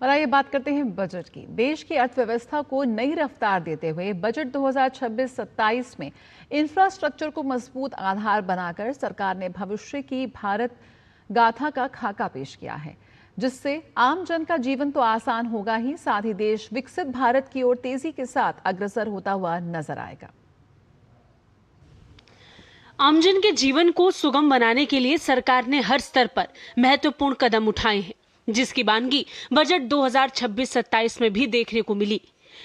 और आइए बात करते हैं बजट की। देश की अर्थव्यवस्था को नई रफ्तार देते हुए बजट 2026-27 में इंफ्रास्ट्रक्चर को मजबूत आधार बनाकर सरकार ने भविष्य की भारत गाथा का खाका पेश किया है, जिससे आम जन का जीवन तो आसान होगा ही, साथ ही देश विकसित भारत की ओर तेजी के साथ अग्रसर होता हुआ नजर आएगा। आमजन के जीवन को सुगम बनाने के लिए सरकार ने हर स्तर पर महत्वपूर्ण कदम उठाए हैं, जिसकी बानगी बजट 2026-27 में भी देखने को मिली।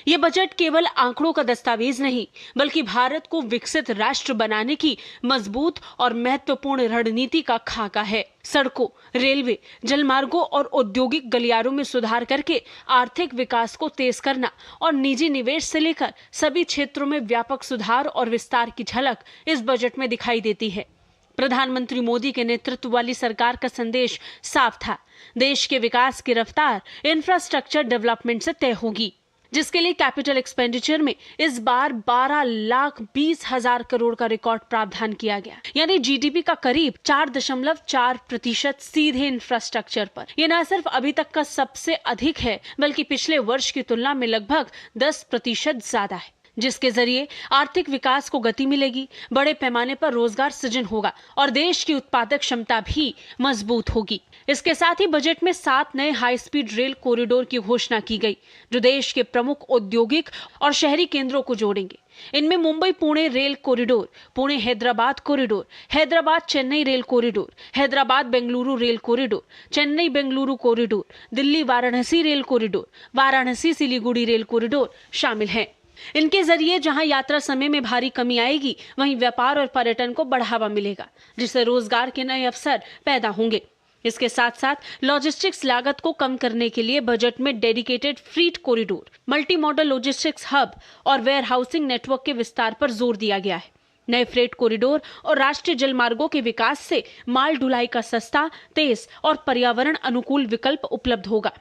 ये बजट केवल आंकड़ों का दस्तावेज नहीं, बल्कि भारत को विकसित राष्ट्र बनाने की मजबूत और महत्वपूर्ण रणनीति का खाका है। सड़कों, रेलवे, जलमार्गों और औद्योगिक गलियारों में सुधार करके आर्थिक विकास को तेज करना और निजी निवेश से लेकर सभी क्षेत्रों में व्यापक सुधार और विस्तार की झलक इस बजट में दिखाई देती है। प्रधानमंत्री मोदी के नेतृत्व वाली सरकार का संदेश साफ था। देश के विकास की रफ्तार इंफ्रास्ट्रक्चर डेवलपमेंट से तय होगी, जिसके लिए कैपिटल एक्सपेंडिचर में इस बार 12,20,000 करोड़ का रिकॉर्ड प्रावधान किया गया, यानी जीडीपी का करीब 4.4% सीधे इंफ्रास्ट्रक्चर पर। यह न सिर्फ अभी तक का सबसे अधिक है, बल्कि पिछले वर्ष की तुलना में लगभग 10% ज्यादा है, जिसके जरिए आर्थिक विकास को गति मिलेगी, बड़े पैमाने पर रोजगार सृजन होगा और देश की उत्पादक क्षमता भी मजबूत होगी। इसके साथ ही बजट में 7 नए हाई स्पीड रेल कॉरिडोर की घोषणा की गई, जो देश के प्रमुख औद्योगिक और शहरी केंद्रों को जोड़ेंगे। इनमें Mumbai Pune rail corridor, Pune Hyderabad corridor, Hyderabad Chennai rail corridor, Hyderabad Bengaluru rail corridor, Chennai Bengaluru corridor, Delhi Varanasi rail corridor, Varanasi Siliguri rail corridor शामिल हैं। इनके जरिए जहां यात्रा समय में भारी कमी आएगी, वहीं व्यापार और पर्यटन को बढ़ावा मिलेगा, जिससे रोजगार के नए अवसर पैदा होंगे। इसके साथ साथ लॉजिस्टिक्स लागत को कम करने के लिए बजट में dedicated freight corridor, multi modal logistics hub और वेयर हाउसिंग नेटवर्क के विस्तार पर जोर दिया गया है। नए फ्रेट कॉरिडोर और राष्ट्रीय जलमार्गों के विकास से माल ढुलाई का सस्ता, तेज और पर्यावरण अनुकूल विकल्प उपलब्ध होगा।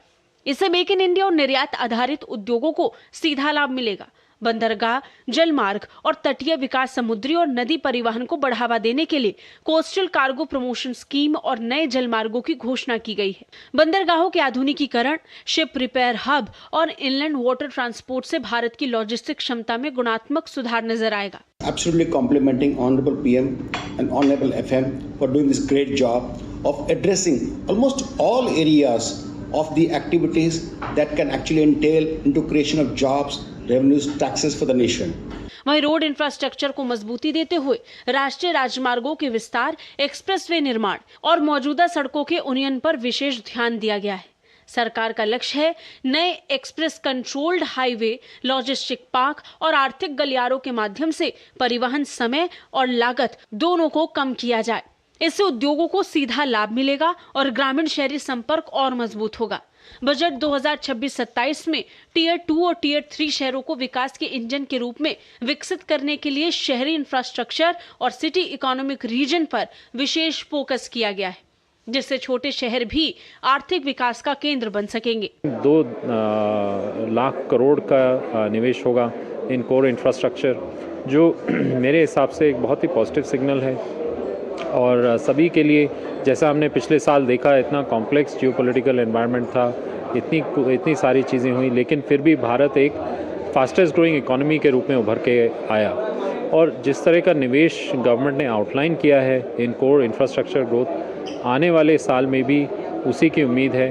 इससे मेक इन इंडिया और निर्यात आधारित उद्योगों को सीधा लाभ मिलेगा। बंदरगाह, जलमार्ग और तटीय विकास, समुद्री और नदी परिवहन को बढ़ावा देने के लिए कोस्टल कार्गो प्रमोशन स्कीम और नए जलमार्गों की घोषणा की गई है। बंदरगाहों के आधुनिकीकरण, शिप रिपेयर हब और इनलैंड वाटर ट्रांसपोर्ट से भारत की लॉजिस्टिक क्षमता में गुणात्मक सुधार नजर आएगा। Absolutely complimenting Honorable PM and Honorable FM for doing this great job of addressing almost all areas of the activities that can actually entail into creation of jobs, revenues, taxes for the nation. वहीं road infrastructure को मजबूती देते हुए राष्ट्रीय राजमार्गों के विस्तार, expressway निर्माण और मौजूदा सड़कों के उन्नयन पर विशेष ध्यान दिया गया है। सरकार का लक्ष्य है नए express controlled highway, logistic park और आर्थिक गलियारों के माध्यम से परिवहन समय और लागत दोनों को कम किया जाए। इससे उद्योगों को सीधा लाभ मिलेगा और ग्रामीण शहरी संपर्क और मजबूत होगा। बजट 2026-27 में टीयर 2 और टीयर 3 शहरों को विकास के इंजन के रूप में विकसित करने के लिए शहरी इंफ्रास्ट्रक्चर और सिटी इकोनॉमिक रीजन पर विशेष फोकस किया गया है, जिससे छोटे शहर भी आर्थिक विकास का केंद्र बन सकेंगे। 2 लाख करोड़ का निवेश होगा इन कोर इंफ्रास्ट्रक्चर, जो मेरे हिसाब से एक बहुत ही पॉजिटिव सिग्नल है और सभी के लिए। जैसा हमने पिछले साल देखा, इतना कॉम्प्लेक्स जियोपॉलिटिकल एनवायरनमेंट था, इतनी सारी चीज़ें हुई, लेकिन फिर भी भारत एक फास्टेस्ट ग्रोइंग इकोनॉमी के रूप में उभर के आया। और जिस तरह का निवेश गवर्नमेंट ने आउटलाइन किया है इन कोर इंफ्रास्ट्रक्चर ग्रोथ, आने वाले साल में भी उसी की उम्मीद है।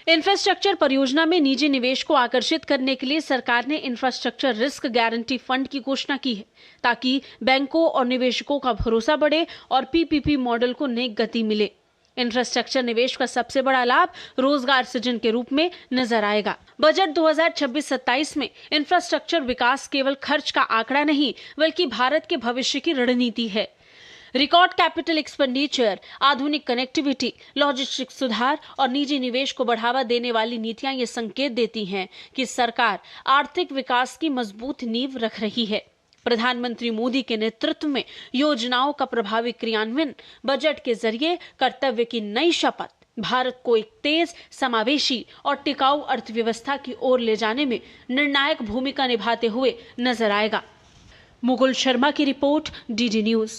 इंफ्रास्ट्रक्चर परियोजना में निजी निवेश को आकर्षित करने के लिए सरकार ने इंफ्रास्ट्रक्चर रिस्क गारंटी फंड की घोषणा की है, ताकि बैंकों और निवेशकों का भरोसा बढ़े और पीपीपी मॉडल को नई गति मिले। इंफ्रास्ट्रक्चर निवेश का सबसे बड़ा लाभ रोजगार सृजन के रूप में नजर आएगा। बजट 2026-27 में इंफ्रास्ट्रक्चर विकास केवल खर्च का आंकड़ा नहीं, बल्कि भारत के भविष्य की रणनीति है। रिकॉर्ड कैपिटल एक्सपेंडिचर, आधुनिक कनेक्टिविटी, लॉजिस्टिक सुधार और निजी निवेश को बढ़ावा देने वाली नीतियां ये संकेत देती हैं कि सरकार आर्थिक विकास की मजबूत नींव रख रही है। प्रधानमंत्री मोदी के नेतृत्व में योजनाओं का प्रभावी क्रियान्वयन, बजट के जरिए कर्तव्य की नई शपथ भारत को एक तेज, समावेशी और टिकाऊ अर्थव्यवस्था की ओर ले जाने में निर्णायक भूमिका निभाते हुए नजर आएगा। मुकुल शर्मा की रिपोर्ट, डीडी न्यूज।